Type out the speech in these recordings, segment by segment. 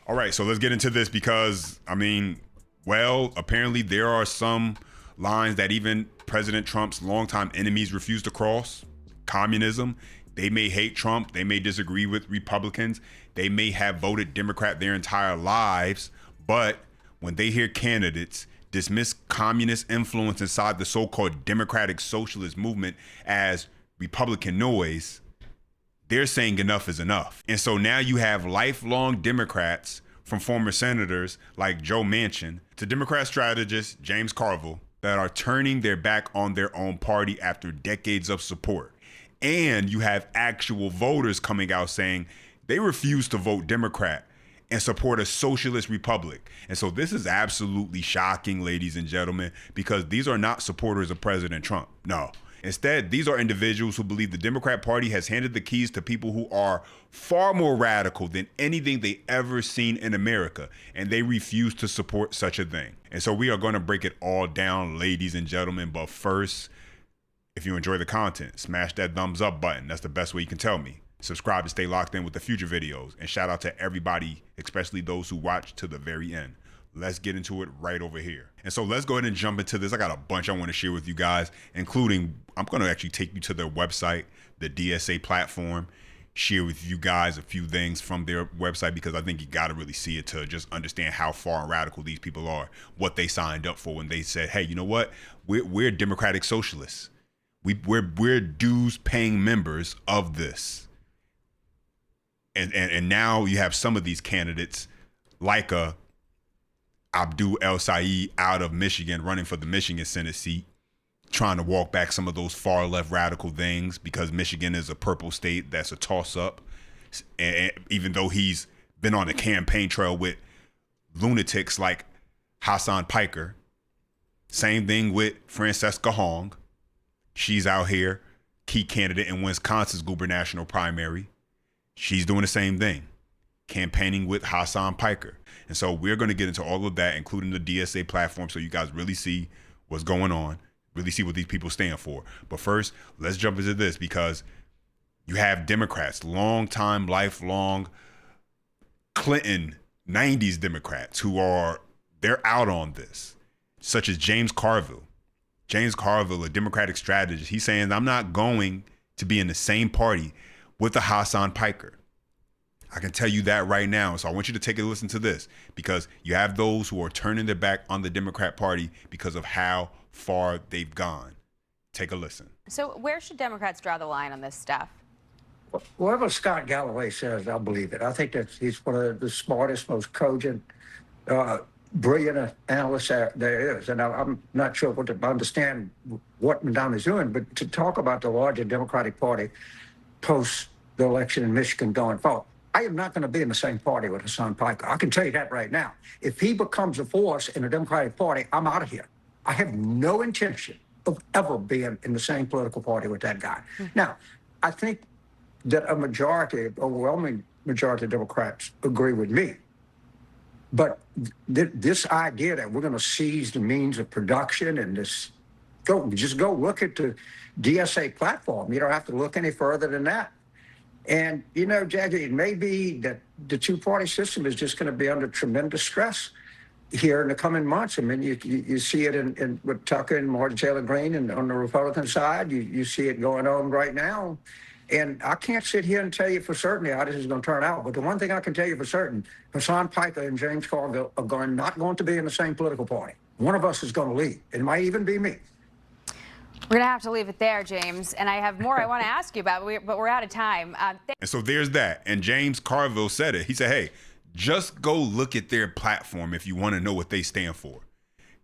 All right, so let's get into this because, apparently there are some lines that even President Trump's longtime enemies refuse to cross. Communism. They may hate Trump. They may disagree with Republicans. They may have voted Democrat their entire lives. But when they hear candidates dismiss communist influence inside the so-called democratic socialist movement as Republican noise, they're saying enough is enough. And so now you have lifelong Democrats, from former senators like Joe Manchin to Democrat strategist James Carville, that are turning their back on their own party after decades of support. And you have actual voters coming out saying they refuse to vote Democrat and support a socialist republic. And so this is absolutely shocking, ladies and gentlemen, because these are not supporters of President Trump. No. Instead, these are individuals who believe the Democrat Party has handed the keys to people who are far more radical than anything they ever seen in America, and they refuse to support such a thing. And so we are going to break it all down, ladies and gentlemen. But first, if you enjoy the content, smash that thumbs up button. That's the best way you can tell me. Subscribe to stay locked in with the future videos. And shout out to everybody, especially those who watch to the very end. Let's get into it right over here. And so let's go ahead and jump into this. I got a bunch I want to share with you guys, including I'm going to actually take you to their website, the DSA platform, share with you guys a few things from their website, because I think you got to really see it to just understand how far and radical these people are, what they signed up for when they said, hey, you know what? We're democratic socialists. We're dues paying members of this. And now you have some of these candidates like Abdul El Sayed out of Michigan running for the Michigan Senate seat, trying to walk back some of those far left radical things because Michigan is a purple state that's a toss up. And even though he's been on the campaign trail with lunatics like Hassan Piker, same thing with Francesca Hong. She's out here, key candidate in Wisconsin's gubernatorial primary. She's doing the same thing, campaigning with Hassan Piker. And so we're going to get into all of that, including the DSA platform, so you guys really see what's going on, really see what these people stand for. But first, let's jump into this, because you have Democrats, long-time, lifelong Clinton 90s Democrats they're out on this, such as James Carville. James Carville, a Democratic strategist, he's saying, I'm not going to be in the same party with the Hassan Piker. I can tell you that right now. So I want you to take a listen to this, because you have those who are turning their back on the Democrat Party because of how far they've gone. Take a listen. So where should Democrats draw the line on this stuff? Whatever Scott Galloway says, I believe it. I think that he's one of the smartest, most cogent, brilliant analysts there is. And I'm not sure what to understand what Madame is doing, but to talk about the larger Democratic Party post the election in Michigan going forward, I am not going to be in the same party with Hassan Piker. I can tell you that right now. If he becomes a force in the Democratic Party, I'm out of here. I have no intention of ever being in the same political party with that guy. Now, I think that a majority, overwhelming majority of Democrats agree with me. But this idea that we're going to seize the means of production and just go look at the DSA platform. You don't have to look any further than that. And, Jackie, it may be that the two-party system is just going to be under tremendous stress here in the coming months. I mean, you see it in with Tucker and Martin Taylor Greene, and on the Republican side, you see it going on right now. And I can't sit here and tell you for certain how this is going to turn out. But the one thing I can tell you for certain, Hassan Piker and James Carville are not going to be in the same political party. One of us is going to leave. It might even be me. We're going to have to leave it there, James. And I have more I want to ask you about, but we're out of time. And so there's that. And James Carville said it. He said, hey, just go look at their platform if you want to know what they stand for.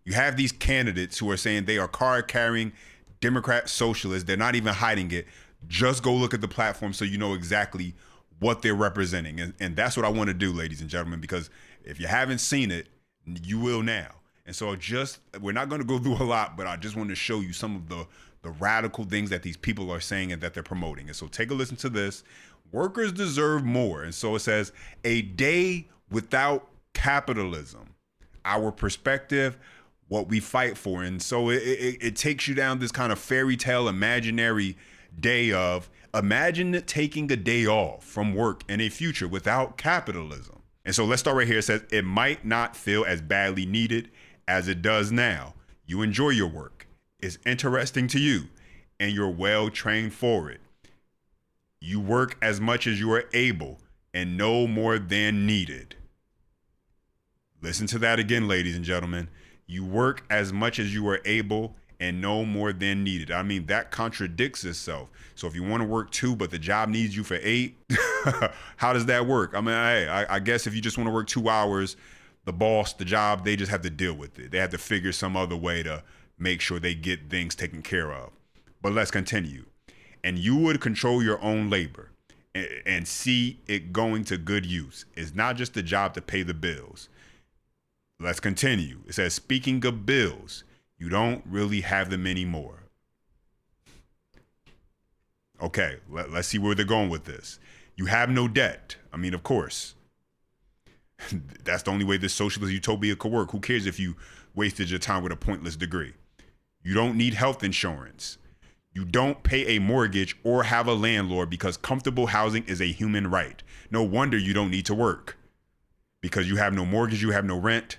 You have these candidates who are saying they are card-carrying Democrat socialists. They're not even hiding it. Just go look at the platform so you know exactly what they're representing. And that's what I want to do, ladies and gentlemen, because if you haven't seen it, you will now. And so we're not going to go through a lot, but I just want to show you some of the radical things that these people are saying and that they're promoting. And so take a listen to this. Workers deserve more. And so it says, a day without capitalism, our perspective, what we fight for. And so it takes you down this kind of fairy tale imaginary day of, imagine taking a day off from work in a future without capitalism. And so let's start right here. It says, it might not feel as badly needed as it does now. You enjoy your work. It's interesting to you, and you're well trained for it. You work as much as you are able and no more than needed. Listen to that again, ladies and gentlemen. You work as much as you are able and no more than needed. I mean, that contradicts itself. So if you want to work 2, but the job needs you for 8, how does that work? I mean, hey, I guess if you just want to work 2 hours, the boss, the job, they just have to deal with it. They have to figure some other way to make sure they get things taken care of. But let's continue. And you would control your own labor and see it going to good use. It's not just a job to pay the bills. Let's continue. It says, speaking of bills, you don't really have them anymore. Okay, let's see where they're going with this. You have no debt. I mean, of course. That's the only way this socialist utopia could work. Who cares if you wasted your time with a pointless degree? You don't need health insurance. You don't pay a mortgage or have a landlord because comfortable housing is a human right. No wonder you don't need to work. Because you have no mortgage, you have no rent.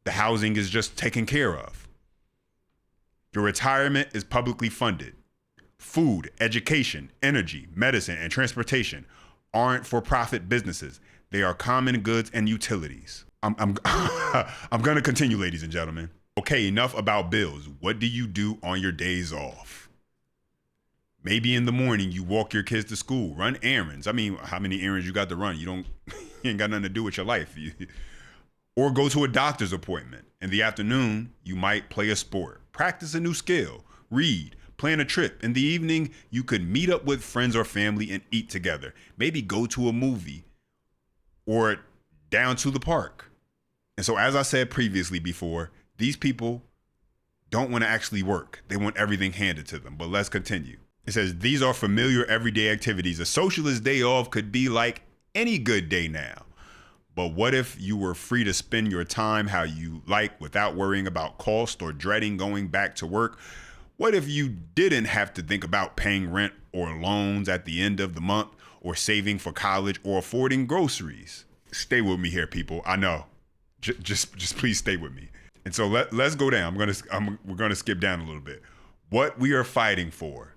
The housing is just taken care of. Your retirement is publicly funded. Food, education, energy, medicine, and transportation aren't for-profit businesses. They are common goods and utilities. I'm going to continue, ladies and gentlemen. Okay, enough about bills. What do you do on your days off? Maybe in the morning you walk your kids to school, run errands. I mean, how many errands you got to run? You ain't got nothing to do with your life. Or go to a doctor's appointment. In the afternoon, you might play a sport, practice a new skill, read, plan a trip. In the evening, you could meet up with friends or family and eat together. Maybe go to a movie or down to the park. And so, as I said previously before, these people don't want to actually work. They want everything handed to them. But let's continue. It says, these are familiar everyday activities. A socialist day off could be like any good day now. But what if you were free to spend your time how you like without worrying about cost or dreading going back to work? What if you didn't have to think about paying rent or loans at the end of the month or saving for college or affording groceries? Stay with me here, people. I know. Just please stay with me. And so let's go down. We're gonna skip down a little bit. What we are fighting for.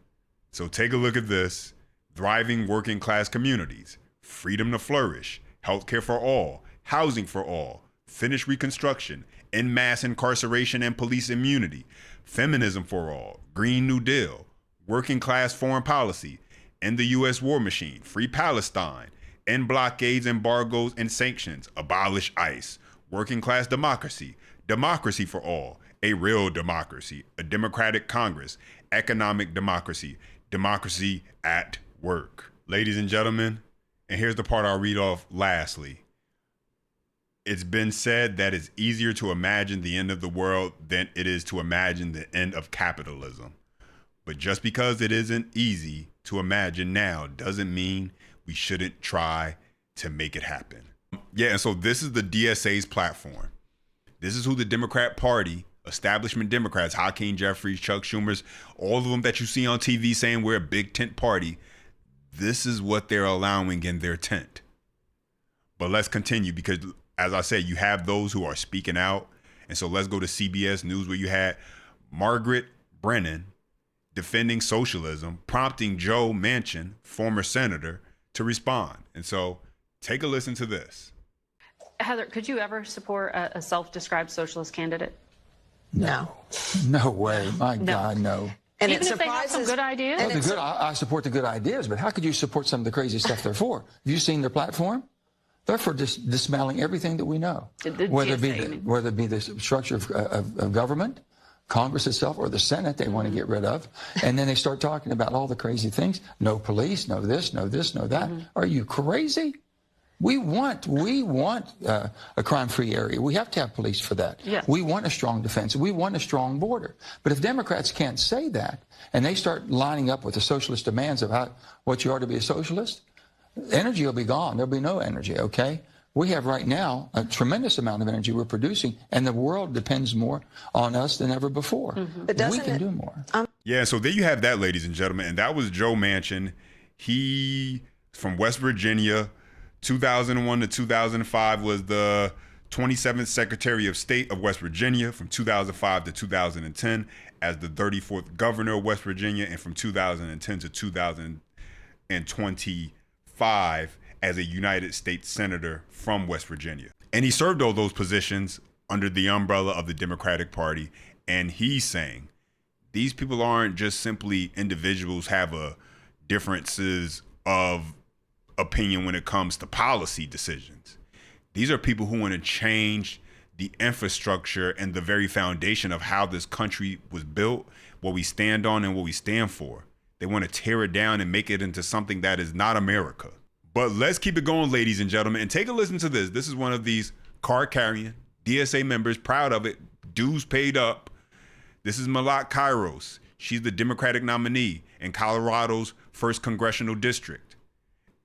So take a look at this. Thriving working class communities, freedom to flourish, healthcare for all, housing for all, finish Reconstruction, end mass incarceration and police immunity, feminism for all, Green New Deal, working class foreign policy, end the U.S. war machine, free Palestine, end blockades, embargoes, and sanctions, abolish ICE, working class democracy, democracy for all, a real democracy, a democratic Congress, economic democracy, democracy at work. Ladies and gentlemen, and here's the part I'll read off lastly. It's been said that it's easier to imagine the end of the world than it is to imagine the end of capitalism. But just because it isn't easy to imagine now doesn't mean we shouldn't try to make it happen. Yeah, and so this is the DSA's platform. This is who the Democrat Party, establishment Democrats, Hakeem Jeffries, Chuck Schumer's, all of them that you see on TV saying we're a big tent party, this is what they're allowing in their tent. But let's continue because, as I said, you have those who are speaking out. And so let's go to CBS News where you had Margaret Brennan defending socialism, prompting Joe Manchin, former senator, to respond. And so take a listen to this. Heather, could you ever support a self-described socialist candidate? No. No way. My God, no. And even it if they have some good ideas? Well, I support the good ideas, but how could you support some of the crazy stuff they're for? Have you seen their platform? They're for dismantling everything that we know, whether it be the structure of government, Congress itself, or the Senate they want to get rid of. And then they start talking about all the crazy things. No police, no this, no this, no that. Are you crazy? We want a crime-free area. We have to have police for that. Yes. We want a strong defense. We want a strong border. But if Democrats can't say that, and they start lining up with the socialist demands of what you are to be a socialist, energy will be gone. There'll be no energy, okay? We have right now a tremendous amount of energy we're producing, and the world depends more on us than ever before. But we can do more. Yeah, so there you have that, ladies and gentlemen. And that was Joe Manchin. He, from West Virginia, 2001 to 2005 was the 27th Secretary of State of West Virginia from 2005 to 2010 as the 34th Governor of West Virginia, and from 2010 to 2025 as a United States Senator from West Virginia. And he served all those positions under the umbrella of the Democratic Party. And he's saying these people aren't just simply individuals have differences of opinion when it comes to policy decisions. These are people who want to change the infrastructure and the very foundation of how this country was built, what we stand on and what we stand for. They want to tear it down and make it into something that is not America. But let's keep it going, ladies and gentlemen, and take a listen to this. This is one of these card-carrying DSA members, proud of it, dues paid up. This is Malak Kairos. She's the Democratic nominee in Colorado's 1st Congressional District.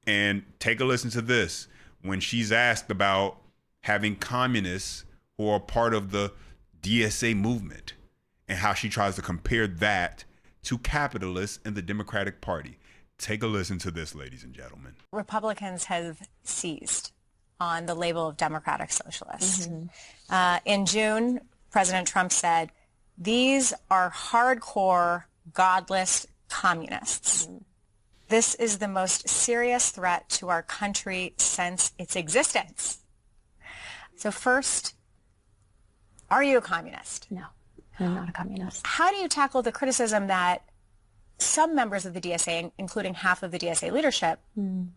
And take a listen to this when she's asked about having communists who are part of the DSA movement and how she tries to compare that to capitalists in the Democratic Party. Take a listen to this, ladies and gentlemen. Republicans have seized on the label of democratic socialist. In June, President Trump said, these are hardcore, godless communists. This is the most serious threat to our country since its existence. So first, are you a communist? No, I'm not a communist. How do you tackle the criticism that some members of the DSA, including half of the DSA leadership,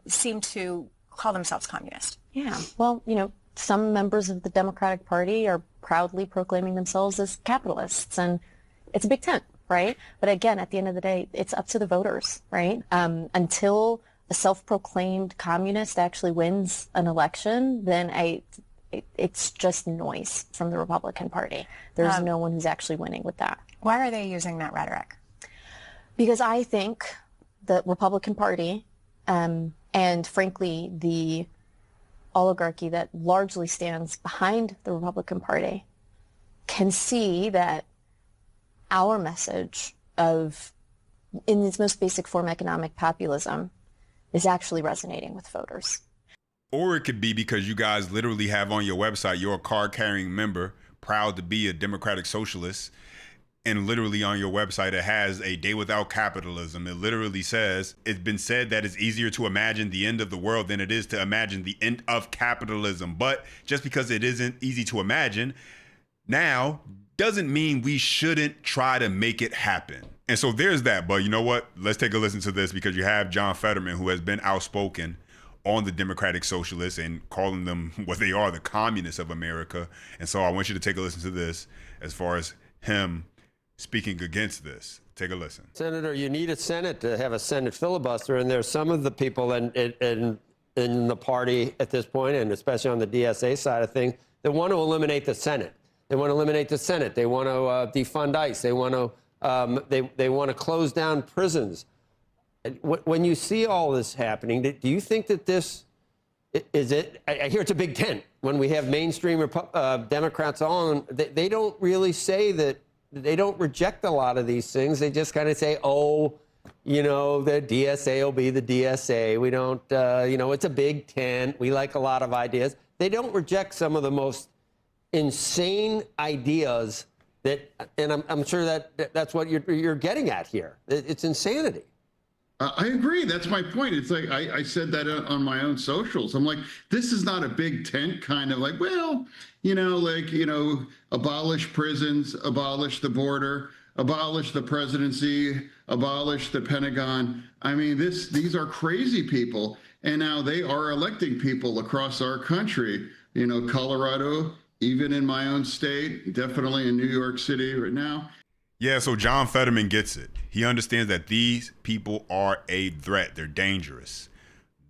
seem to call themselves communist? Yeah, well, some members of the Democratic Party are proudly proclaiming themselves as capitalists, and it's a big tent, right? But again, at the end of the day, it's up to the voters, right? Until a self-proclaimed communist actually wins an election, then it's just noise from the Republican Party. There's no one who's actually winning with that. Why are they using that rhetoric? Because I think the Republican Party, and frankly, the oligarchy that largely stands behind the Republican Party, can see that our message of, in its most basic form, economic populism, is actually resonating with voters. Or it could be because you guys literally have on your website, you're a card-carrying member, proud to be a democratic socialist, and literally on your website, it has a day without capitalism. It literally says, it's been said that it's easier to imagine the end of the world than it is to imagine the end of capitalism. But just because it isn't easy to imagine now doesn't mean we shouldn't try to make it happen. And so there's that. But you know what? Let's take a listen to this, because you have John Fetterman, who has been outspoken on the Democratic Socialists and calling them what they are, the communists of America. And so I want you to take a listen to this as far as him speaking against this. Take a listen. Senator, you need a Senate to have a Senate filibuster, and there's some of the people in the party at this point, and especially on the DSA side of things, that want to eliminate the Senate. They want to eliminate the Senate. They want to defund ICE. They want to close down prisons. When you see all this happening, do you think that this is it? I hear it's a big tent. When we have mainstream Democrats on, they don't really say that. They don't reject a lot of these things. They just kind of say, oh, the DSA will be the DSA. We don't, it's a big tent. We like a lot of ideas. They don't reject some of the most insane ideas that, and I'm sure that's what you're getting at here. It's insanity. I agree. That's my point. It's like I said that on my own socials. I'm like, this is not a big tent kind of like, abolish prisons, abolish the border, abolish the presidency, abolish the Pentagon. I mean, these are crazy people. And now they are electing people across our country, Colorado, even in my own state, definitely in New York City right now. Yeah, so John Fetterman gets it. He understands that these people are a threat. They're dangerous.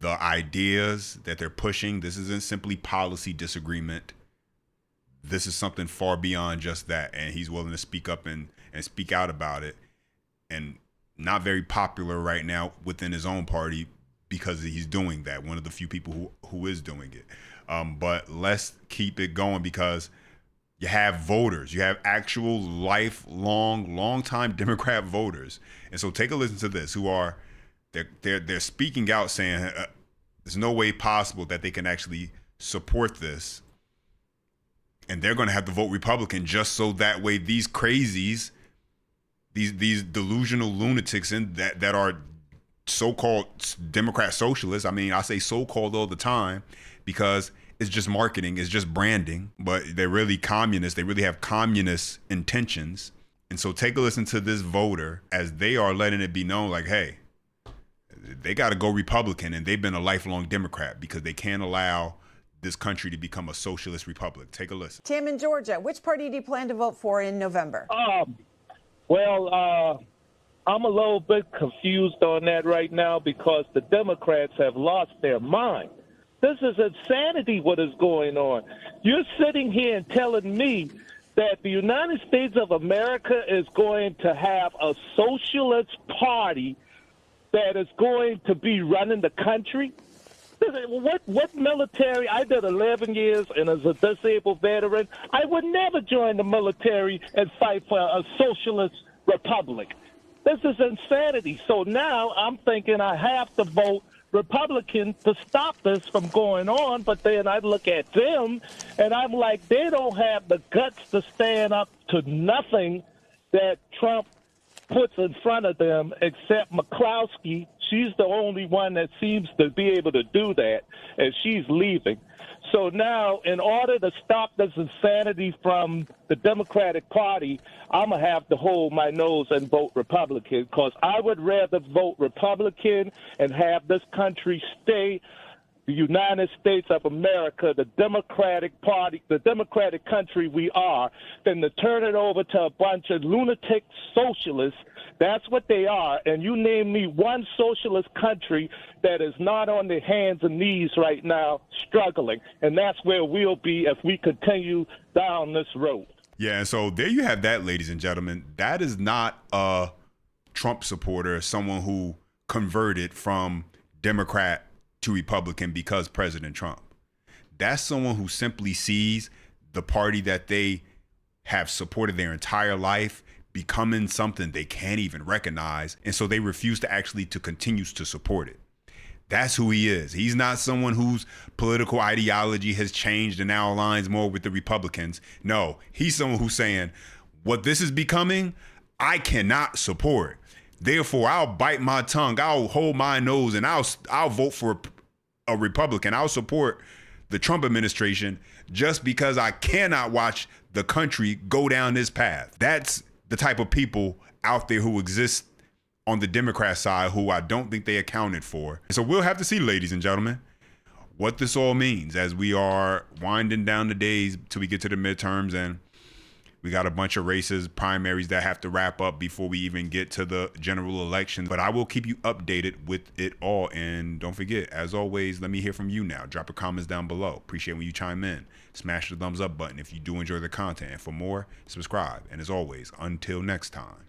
The ideas that they're pushing, this isn't simply policy disagreement. This is something far beyond just that. And he's willing to speak up and speak out about it. And not very popular right now within his own party because he's doing that. One of the few people who is doing it. But let's keep it going, because you have voters. You have actual long-time Democrat voters. And so take a listen to this, who are, they're speaking out saying, There's no way possible that they can actually support this. And they're going to have to vote Republican just so that way these crazies, these delusional lunatics that are so-called Democrat socialists. I mean, I say so-called all the time because it's just marketing, it's just branding, but they're really communists. They really have communist intentions. And so take a listen to this voter as they are letting it be known like, hey, they got to go Republican, and they've been a lifelong Democrat because they can't allow this country to become a socialist republic. Take a listen. Tim in Georgia, which party do you plan to vote for in November? Well, I'm a little bit confused on that right now because the Democrats have lost their mind. This is insanity what is going on. You're sitting here and telling me that the United States of America is going to have a socialist party that is going to be running the country? What military? I did 11 years, and as a disabled veteran, I would never join the military and fight for a socialist republic. This is insanity. So now I'm thinking I have to vote Republican to stop this from going on, but then I look at them, and I'm like, they don't have the guts to stand up to nothing that Trump puts in front of them except McCloskey. She's the only one that seems to be able to do that, and she's leaving. So now, in order to stop this insanity from the Democratic Party, I'm going to have to hold my nose and vote Republican, because I would rather vote Republican and have this country stay the United States of America, the Democratic Party, the Democratic country we are, than to turn it over to a bunch of lunatic socialists. That's what they are. And you name me one socialist country that is not on their hands and knees right now struggling. And that's where we'll be if we continue down this road. Yeah, and so there you have that, ladies and gentlemen. That is not a Trump supporter, someone who converted from Democrat to Republican because President Trump. That's someone who simply sees the party that they have supported their entire life becoming something they can't even recognize, and so they refuse to actually to continue to support it. That's who he is. He's not someone whose political ideology has changed and now aligns more with the Republicans. No, he's someone who's saying, what this is becoming, I cannot support. Therefore, I'll bite my tongue, I'll hold my nose, and I'll vote for a Republican. I'll support the Trump administration just because I cannot watch the country go down this path. That's the type of people out there who exist on the Democrat side who I don't think they accounted for. So we'll have to see, ladies and gentlemen, what this all means as we are winding down the days till we get to the midterms, and we got a bunch of races, primaries that have to wrap up before we even get to the general election. But I will keep you updated with it all. And don't forget, as always, let me hear from you now. Drop your comments down below. Appreciate when you chime in. Smash the thumbs up button if you do enjoy the content. And for more, subscribe. And as always, until next time.